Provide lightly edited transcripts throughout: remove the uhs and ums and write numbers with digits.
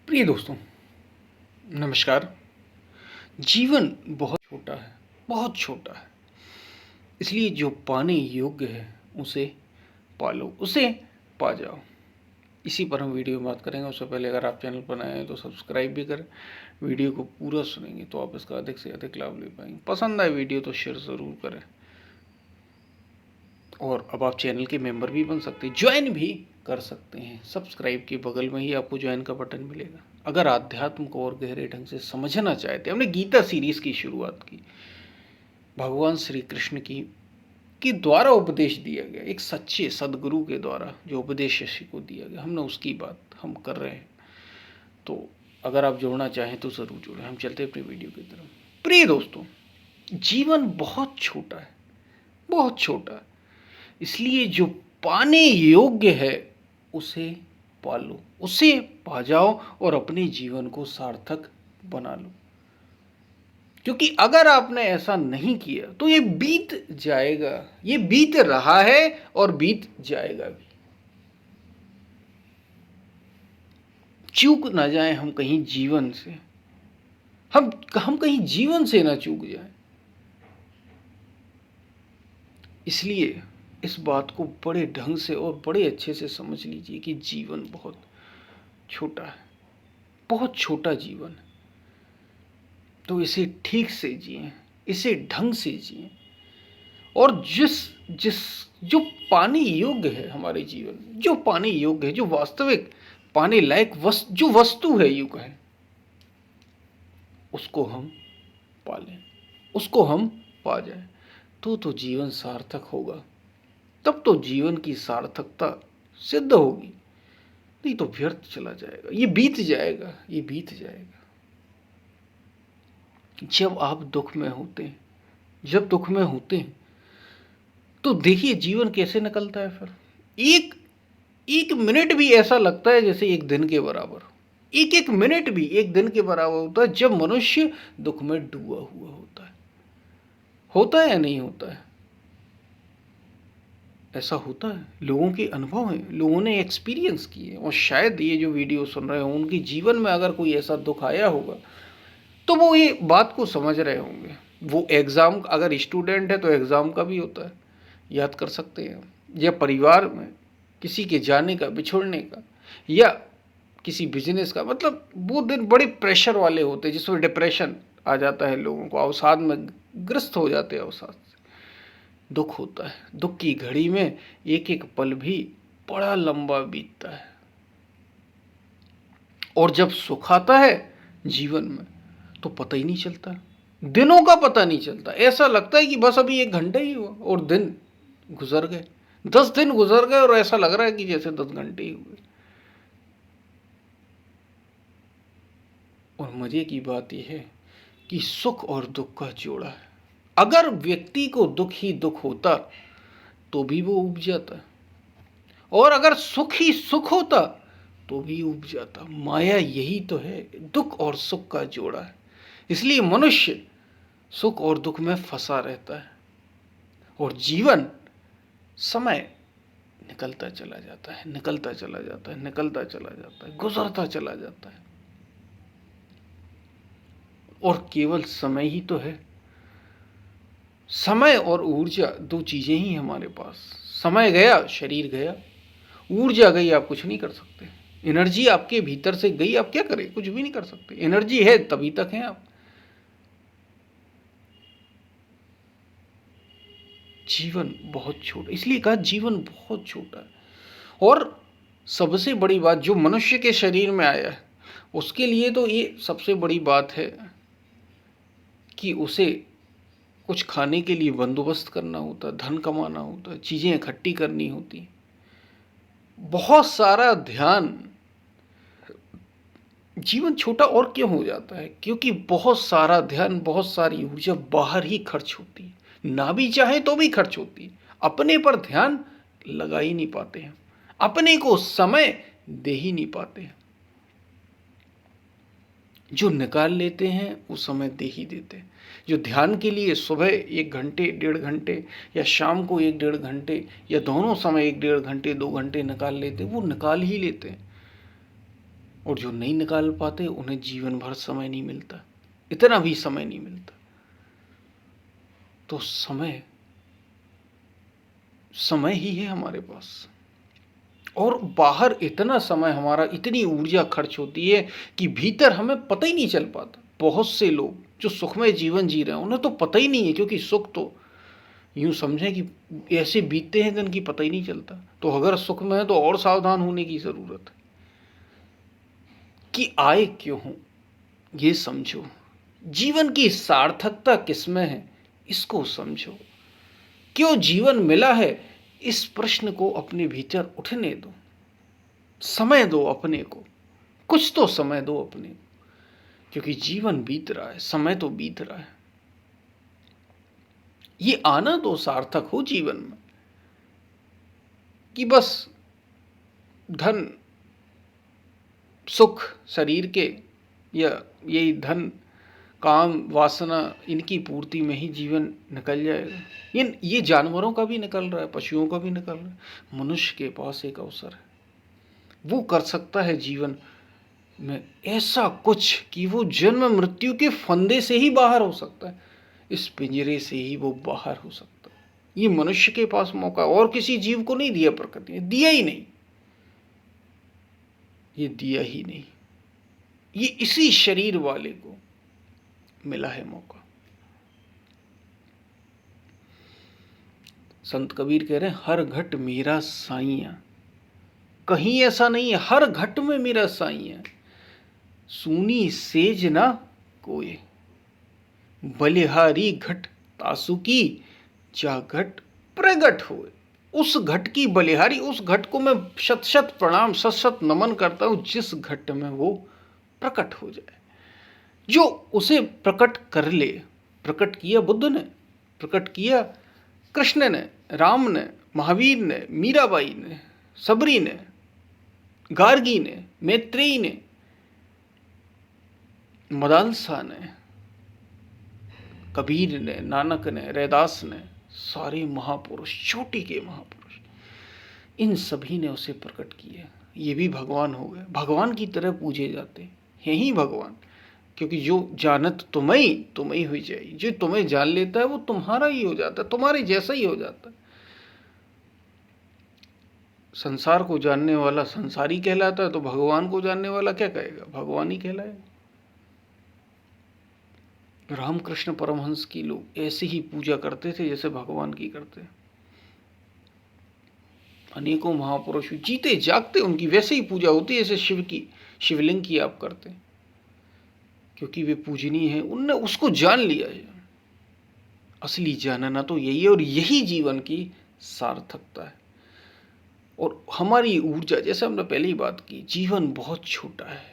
प्रिय दोस्तों, नमस्कार। जीवन बहुत छोटा है, बहुत छोटा है। इसलिए जो पाने योग्य है उसे पालो, उसे पा जाओ। इसी पर हम वीडियो में बात करेंगे। उससे पहले अगर आप चैनल पर नए हैं तो सब्सक्राइब भी करें। वीडियो को पूरा सुनेंगे तो आप इसका अधिक से अधिक लाभ ले पाएंगे। पसंद आए वीडियो तो शेयर ज़रूर करें। और अब आप चैनल के मेंबर भी बन सकते हैं, ज्वाइन भी कर सकते हैं। सब्सक्राइब के बगल में ही आपको ज्वाइन का बटन मिलेगा। अगर आध्यात्म को और गहरे ढंग से समझना चाहते हैं, हमने गीता सीरीज की शुरुआत की। भगवान श्री कृष्ण की द्वारा उपदेश दिया गया, एक सच्चे सदगुरु के द्वारा जो उपदेश ऋषि को दिया गया, हमने उसकी बात हम कर रहे हैं। तो अगर आप जोड़ना चाहें तो ज़रूर जुड़ें। हम चलते हैं अपनी वीडियो की तरफ। प्रिय दोस्तों, जीवन बहुत छोटा है, बहुत छोटा है। इसलिए जो पाने योग्य है उसे पालो, उसे पा जाओ और अपने जीवन को सार्थक बना लो। क्योंकि अगर आपने ऐसा नहीं किया तो ये बीत जाएगा, ये बीत रहा है और बीत जाएगा भी। चूक ना जाए हम कहीं जीवन से, हम कहीं जीवन से ना चूक जाए। इसलिए इस बात को बड़े ढंग से और बड़े अच्छे से समझ लीजिए कि जीवन बहुत छोटा है, बहुत छोटा जीवन है। तो इसे ठीक से जिए, इसे ढंग से जिए। और जिस जिस जो पाने योग्य है हमारे जीवन में, जो पाने योग्य है, जो वास्तविक पाने लायक जो वस्तु है युग है, उसको हम पालें, उसको हम पा जाए तो जीवन सार्थक होगा। तब तो जीवन की सार्थकता सिद्ध होगी। नहीं तो व्यर्थ चला जाएगा, ये बीत जाएगा, ये बीत जाएगा। जब आप दुख में होते हैं, जब दुख में होते हैं तो देखिए जीवन कैसे निकलता है। फिर एक एक मिनट भी ऐसा लगता है जैसे एक दिन के बराबर। एक एक मिनट भी एक दिन के बराबर होता है जब मनुष्य दुख में डूबा हुआ होता है या नहीं होता है? ऐसा होता है, लोगों के अनुभव हैं, लोगों ने एक्सपीरियंस किए। और शायद ये जो वीडियो सुन रहे हो उनके जीवन में अगर कोई ऐसा दुख आया होगा तो वो ये बात को समझ रहे होंगे। वो एग्ज़ाम, अगर स्टूडेंट है तो एग्ज़ाम का भी होता है, याद कर सकते हैं। या परिवार में किसी के जाने का, बिछुड़ने का, या किसी बिजनेस का, मतलब वो दिन बड़े प्रेशर वाले होते हैं जिसमें डिप्रेशन आ जाता है, लोगों को अवसाद में ग्रस्त हो जाते हैं। अवसाद से दुख होता है। दुख की घड़ी में एक एक पल भी बड़ा लंबा बीतता है। और जब सुख आता है जीवन में तो पता ही नहीं चलता, दिनों का पता नहीं चलता। ऐसा लगता है कि बस अभी 1 घंटा ही हुआ और दिन गुजर गए, 10 दिन गुजर गए और ऐसा लग रहा है कि जैसे 10 घंटे ही हुए। और मजे की बात यह है कि सुख और दुख का जोड़ा है। अगर व्यक्ति को दुख ही दुख होता तो भी वो उब जाता, और अगर सुख ही सुख होता तो भी उब जाता। माया यही तो है, दुख और सुख का जोड़ा है। इसलिए मनुष्य सुख और दुख में फंसा रहता है और जीवन, समय निकलता चला जाता है, निकलता चला जाता है, निकलता चला जाता है, गुजरता चला जाता है। और केवल समय ही तो है। समय और ऊर्जा दो चीजें ही हमारे पास। समय गया, शरीर गया। ऊर्जा गई, आप कुछ नहीं कर सकते। एनर्जी आपके भीतर से गई, आप क्या करें? कुछ भी नहीं कर सकते। एनर्जी है तभी तक हैं आप। जीवन बहुत छोटा, इसलिए कहा जीवन बहुत छोटा है। और सबसे बड़ी बात, जो मनुष्य के शरीर में आया है उसके लिए तो ये सबसे बड़ी बात है कि उसे कुछ खाने के लिए बंदोबस्त करना होता है, धन कमाना होता है, चीज़ें इकट्ठी करनी होती, बहुत सारा ध्यान। जीवन छोटा और क्यों हो जाता है? क्योंकि बहुत सारा ध्यान, बहुत सारी ऊर्जा बाहर ही खर्च होती है, ना भी चाहे तो भी खर्च होती है। अपने पर ध्यान लगा ही नहीं पाते हैं, अपने को समय दे ही नहीं पाते हैं। जो निकाल लेते हैं वो समय दे ही देते हैं। जो ध्यान के लिए सुबह 1 घंटे, 1.5 घंटे, या शाम को 1-1.5 घंटे, या दोनों समय 1-1.5 घंटे, 2 घंटे निकाल लेते हैं, वो निकाल ही लेते हैं। और जो नहीं निकाल पाते उन्हें जीवन भर समय नहीं मिलता, इतना भी समय नहीं मिलता। तो समय समय ही है हमारे पास, और बाहर इतना समय हमारा, इतनी ऊर्जा खर्च होती है कि भीतर हमें पता ही नहीं चल पाता। बहुत से लोग जो सुखमय जीवन जी रहे हैं उन्हें तो पता ही नहीं है, क्योंकि सुख तो यूं समझें कि ऐसे बीतते हैं जिनकी पता ही नहीं चलता। तो अगर सुख में है तो और सावधान होने की जरूरत है कि आए क्यों हूं, ये समझो। जीवन की सार्थकता किसमें है, इसको समझो। क्यों जीवन मिला है, इस प्रश्न को अपने भीतर उठने दो। समय दो अपने को, कुछ तो समय दो अपने को, क्योंकि जीवन बीत रहा है, समय तो बीत रहा है। ये आना तो सार्थक हो जीवन में कि बस धन सुख शरीर के, या यही धन काम वासना, इनकी पूर्ति में ही जीवन निकल जाएगा। ये जानवरों का भी निकल रहा है, पशुओं का भी निकल रहा है। मनुष्य के पास एक अवसर है, वो कर सकता है जीवन में ऐसा कुछ कि वो जन्म मृत्यु के फंदे से ही बाहर हो सकता है, इस पिंजरे से ही वो बाहर हो सकता है। ये मनुष्य के पास मौका, और किसी जीव को नहीं दिया प्रकृति ने, दिया ही नहीं, ये दिया ही नहीं। ये इसी शरीर वाले को मिला है मौका। संत कबीर कह रहे हैं, हर घट मेरा साईया, कहीं ऐसा नहीं है, हर घट में मेरा साईया। सूनी सेज ना कोई, बलिहारी घट तासुकी, जा घट प्रगट होए। उस घट की बलिहारी, उस घट को मैं शत शत प्रणाम, शत शत नमन करता हूं, जिस घट में वो प्रकट हो जाए, जो उसे प्रकट कर ले। प्रकट किया बुद्ध ने, प्रकट किया कृष्ण ने, राम ने, महावीर ने, मीराबाई ने, सबरी ने, गार्गी ने, मैत्रेयी ने, मदालसा ने, कबीर ने, नानक ने, रैदास ने, सारे महापुरुष, चोटी के महापुरुष, इन सभी ने उसे प्रकट किया। ये भी भगवान हो गए, भगवान की तरह पूजे जाते हैं ही भगवान, क्योंकि जो जानत तुम्हें हुई जाए, जो तुम्हें जान लेता है वो तुम्हारा ही हो जाता है, तुम्हारे जैसा ही हो जाता है। संसार को जानने वाला संसारी कहलाता है, तो भगवान को जानने वाला क्या कहेगा, भगवान ही कहलाएगा। रामकृष्ण परमहंस की लोग ऐसे ही पूजा करते थे जैसे भगवान की करते। अनेकों महापुरुष जीते जागते उनकी वैसे ही पूजा होती है जैसे शिव की, शिवलिंग की आप करते, क्योंकि वे पूजनीय हैं, उनने उसको जान लिया है। असली जानना तो यही है, और यही जीवन की सार्थकता है। और हमारी ऊर्जा, जैसे हमने पहले ही बात की, जीवन बहुत छोटा है,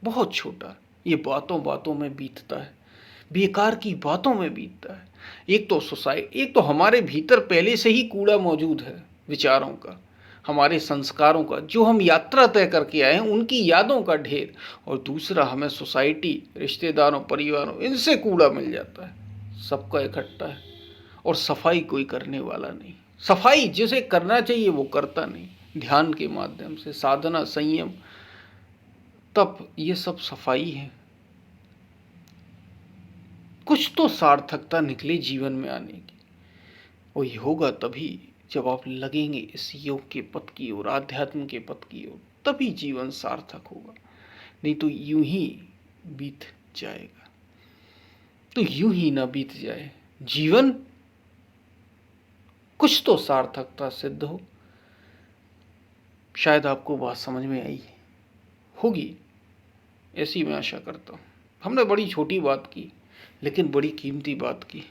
बहुत छोटा। ये बातों बातों में बीतता है, बेकार की बातों में बीतता है। एक तो सोसाइटी, एक तो हमारे भीतर पहले से ही कूड़ा मौजूद है, विचारों का, हमारे संस्कारों का, जो हम यात्रा तय करके आए हैं उनकी यादों का ढेर। और दूसरा, हमें सोसाइटी, रिश्तेदारों, परिवारों, इनसे कूड़ा मिल जाता है, सबका इकट्ठा है। और सफाई कोई करने वाला नहीं, सफाई जिसे करना चाहिए वो करता नहीं। ध्यान के माध्यम से, साधना, संयम, तप, ये सब सफाई है। कुछ तो सार्थकता निकले जीवन में आने की, और ये होगा तभी जब आप लगेंगे इस योग के पथ की ओर, आध्यात्म के पथ की ओर, तभी जीवन सार्थक होगा। नहीं तो यूं ही बीत जाएगा। तो यूं ही ना बीत जाए जीवन, कुछ तो सार्थकता सिद्ध हो। शायद आपको बात समझ में आई होगी, ऐसी मैं आशा करता हूँ। हमने बड़ी छोटी बात की, लेकिन बड़ी कीमती बात की।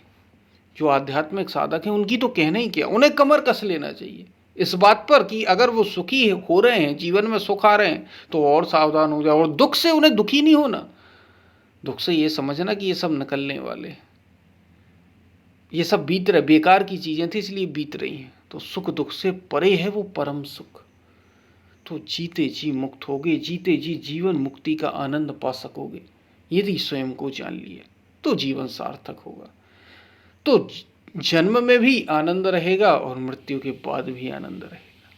जो आध्यात्मिक साधक हैं उनकी तो कहना ही क्या, उन्हें कमर कस लेना चाहिए इस बात पर कि अगर वो सुखी हो रहे हैं, जीवन में सुख आ रहे हैं, तो और सावधान हो जाओ। और दुख से उन्हें दुखी नहीं होना, दुख से ये समझना कि ये सब निकलने वाले, ये सब बीत रहे, बेकार की चीजें थी इसलिए बीत रही हैं। तो सुख दुख से परे है वो परम सुख। तो जीते जी मुक्त होगे, जीते जी जीवन मुक्ति का आनंद पा सकोगे। यदि स्वयं को जान लिया तो जीवन सार्थक होगा। तो जन्म में भी आनंद रहेगा और मृत्यु के बाद भी आनंद रहेगा।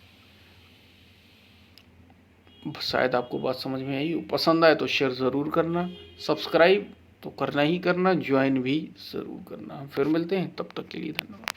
शायद आपको बात समझ में आई हो। पसंद आए तो शेयर ज़रूर करना, सब्सक्राइब तो करना ही करना, ज्वाइन भी ज़रूर करना। फिर मिलते हैं, तब तक के लिए धन्यवाद।